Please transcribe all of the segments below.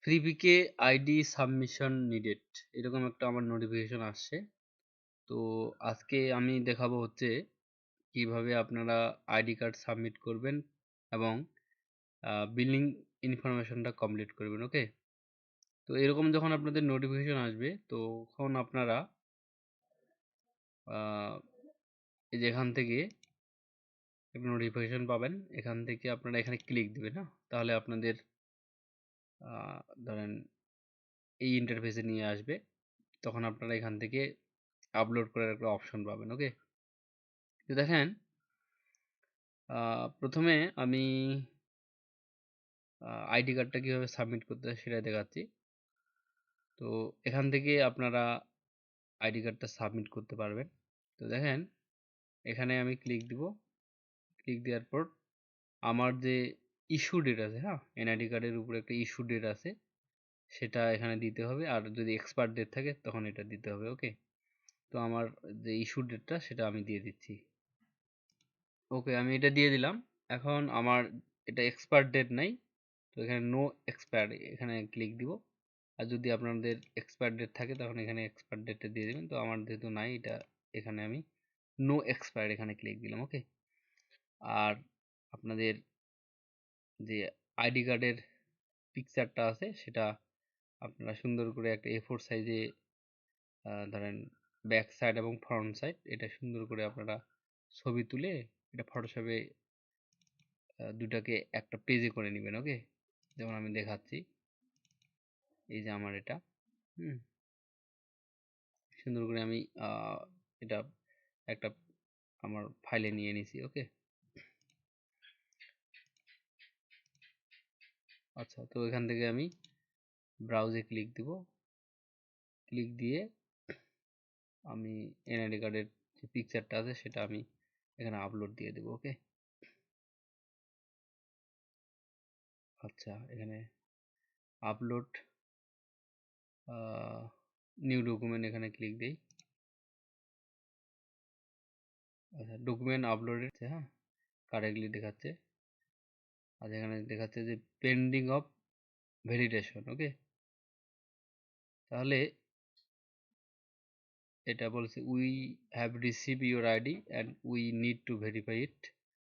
ফ্রিপিকে ID submission needed এরকম একটা আমার নোটিফিকেশন আসছে। তো আজকে আমি দেখাবো হচ্ছে কিভাবে আপনারা আইডি কার্ড সাবমিট করবেন এবং বিলিং ইনফরমেশনটা কমপ্লিট করবেন। ওকে, তো এরকম যখন আপনাদের নোটিফিকেশন আসবে তখন আপনারা এই যে এখান থেকে একটা নোটিফিকেশন পাবেন, এখান থেকে আপনারা এখানে ক্লিক দিবেন। তাহলে আপনাদের ধরেন এই ইন্টারফেসে নিয়ে আসবে। তখন আপনারা এখান থেকে আপলোড করার একটা অপশন পাবেন। ওকে, তো দেখেন প্রথমে আমি আইডি কার্ডটা কীভাবে সাবমিট করতে হয় সেটা দেখাচ্ছি। তো এখান থেকে আপনারা আইডি কার্ডটা সাবমিট করতে পারবেন। তো দেখেন এখানে আমি ক্লিক দিব। ক্লিক দেওয়ার পর আমার যে ইস্যু ডেট আছে, এনআইডি কার্ডের উপরে একটা ইস্যু ডেট আছে, সেটা এখানে দিতে হবে। আর যদি এক্সপায়ার ডেট থাকে তখন এটা দিতে হবে। ওকে, তো আমার যে ইস্যু ডেটটা সেটা আমি দিয়ে দিচ্ছি। ওকে, আমি এটা দিয়ে দিলাম। এখন আমার এটা এক্সপায়ার ডেট নাই, তো এখানে নো এক্সপায়ার এখানে ক্লিক দিব। আর যদি আপনাদের এক্সপায়ার ডেট থাকে তখন এখানে এক্সপায়ার ডেটটা দিয়ে দেবেন। তো আমার যেহেতু নাই, এটা এখানে আমি নো এক্সপায়ার এখানে ক্লিক দিলাম। ওকে, আর আপনাদের যে আইডি কার্ডের পিকচারটা আছে সেটা আপনারা সুন্দর করে একটা A4 সাইজে ধরেন ব্যাক সাইড এবং ফ্রন্ট সাইড এটা সুন্দর করে আপনারা ছবি তুলে এটা ফটোশপে দুটাকে একটা পেজে করে নেবেন। ওকে, যেমন আমি দেখাচ্ছি, এই যে আমার এটা সুন্দর করে আমি এটা একটা আমার ফাইলে নিয়ে নিছি। ওকে, আচ্ছা, তো এখান থেকে আমি ব্রাউজে ক্লিক দিব। ক্লিক দিয়ে আমি এনআইডি কার্ডের যে পিকচারটা আছে সেটা আমি এখানে আপলোড দিয়ে দেব। ওকে, আচ্ছা, এখানে আপলোড নিউ ডকুমেন্ট এখানে ক্লিক দিই। আচ্ছা, ডকুমেন্ট আপলোডেড কারেক্টলি দেখাচ্ছে। আর এখানে দেখাচ্ছে যে পেন্ডিং অফ ভ্যালিডেশন। ওকে, তাহলে এটা বলছে we have receive your ID and we need to verify it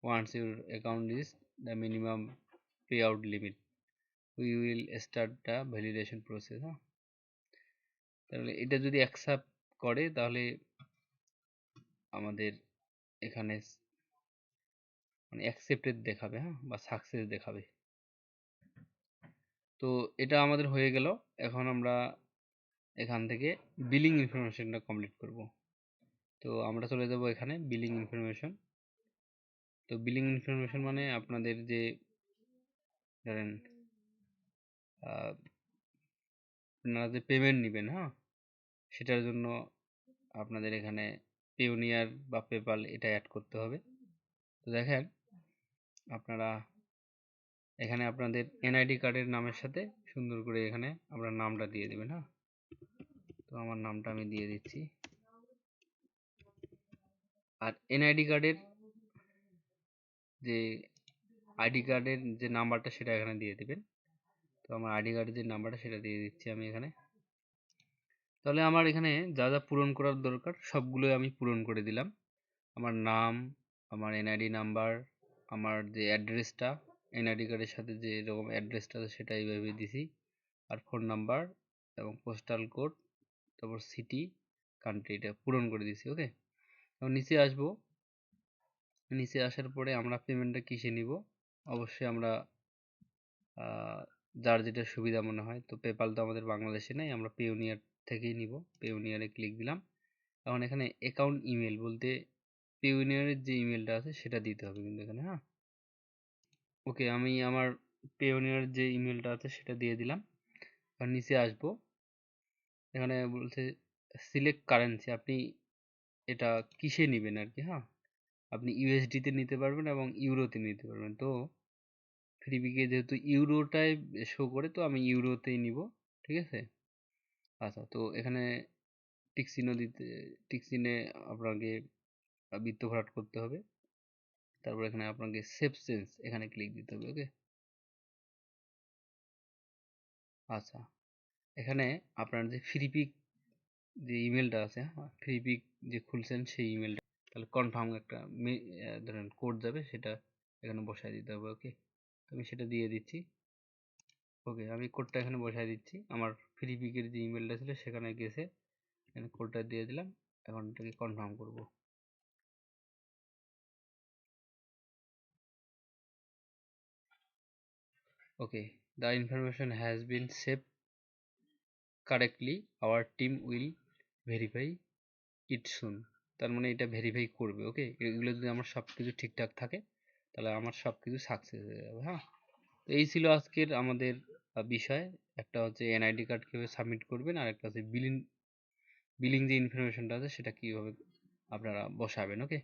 once your account is the minimum pay out limit we will start the validation process. তাহলে এটা যদি অ্যাকসেপ্ট করে তাহলে আমাদের এখানে মানে অ্যাকসেপ্টেড দেখাবে, বা সাকসেস দেখাবে। তো এটা আমাদের হয়ে গেল। এখন আমরা এখান থেকে বিলিং ইনফরমেশনটা কমপ্লিট করব। তো আমরা চলে যাব এখানে বিলিং ইনফরমেশন। তো বিলিং ইনফরমেশন মানে আপনাদের যে ধরেন আপনারা যে পেমেন্ট নেবেন, সেটার জন্য আপনাদের এখানে পেওনিয়ার বা পেপাল এটা অ্যাড করতে হবে। তো দেখেন আপনারা এখানে আপনাদের এনআইডি কার্ডের নামের সাথে সুন্দর করে এখানে আপনার নামটা দিয়ে দেবেন। তো আমার নামটা আমি দিয়ে দিচ্ছি। আর এনআইডি কার্ডের যে আইডি কার্ডের যে নাম্বারটা সেটা এখানে দিয়ে দেবেন। তো আমার আইডি কার্ডের যে নাম্বারটা সেটা দিয়ে দিচ্ছি আমি এখানে। তাহলে আমার এখানে যা যা পূরণ করার দরকার সবগুলোই আমি পূরণ করে দিলাম। আমার নাম, আমার এনআইডি নাম্বার, আমার যে অ্যাড্রেসটা এনআইডি কার্ডের সাথে যে এরকম অ্যাড্রেসটা আছে সেটা এইভাবে দিছি। আর ফোন নাম্বার এবং পোস্টাল কোড, তারপর সিটি, কান্ট্রি এটা পূরণ করে দিছি। ওকে, এখন নিচে আসবো। নিচে আসার পরে আমরা পেমেন্টটা কিসে নিব? অবশ্যই আমরা যার যেটা সুবিধা মনে হয়। তো পেপাল তো আমাদের বাংলাদেশে নেই, আমরা পেওনিয়ার থেকেই নিব। পেওনিয়ারে ক্লিক দিলাম। এখন এখানে অ্যাকাউন্ট ইমেল বলতে পেওনিয়ারের যে ইমেলটা আছে সেটা দিতে হবে কিন্তু এখানে। ওকে, আমি আমার পেওনিয়ার যে ইমেলটা আছে সেটা দিয়ে দিলাম। আর নিচে আসবো, এখানে বলছে সিলেক্ট কারেন্সি, আপনি এটা কিসে নেবেন আর কি। আপনি ইউএসডিতে নিতে পারবেন এবং ইউরোতে নিতে পারবেন। তো ফ্রিপিকে যেহেতু ইউরোটাই শো করে, তো আমি ইউরোতেই নিব। ঠিক আছে, আচ্ছা, তো এখানে টিক চিহ্ন দিতে, টিক চিহ্নে আপনাকে বৃত্ত ভরাট করতে হবে। তারপর এখানে আপনাকে সেভ চেঞ্জ এখানে ক্লিক দিতে হবে। ওকে, আচ্ছা, এখানে আপনার যে ফ্রিপিক যে ইমেলটা আছে, ফ্রিপিক যে খুলছেন সেই ইমেলটা, তাহলে কনফার্ম একটা ধরেন কোড যাবে, সেটা এখানে বসায় দিতে হবে। ওকে, আমি সেটা দিয়ে দিচ্ছি। ওকে, আমি কোডটা এখানে বসায় দিচ্ছি। আমার ফ্রিপিকের যে ইমেলটা ছিল সেখানে গেছে, এখানে কোডটা দিয়ে দিলাম। এখন এটাকে কনফার্ম করব। Okay, the information has been save correctly, our team will verify it soon. তার মানে এটা ভেরিফাই করবে। ওকে, এগুলো যদি আমার সব কিছু ঠিকঠাক থাকে তাহলে আমার সব কিছু সাকসেস হয়ে যাবে। হ্যাঁ, তো এই ছিল আজকের আমাদের বিষয়। একটা হচ্ছে এনআইডি কার্ড কীভাবে সাবমিট করবেন, আর একটা হচ্ছে বিলিং যে ইনফরমেশনটা আছে সেটা কীভাবে আপনারা বসাবেন। ওকে।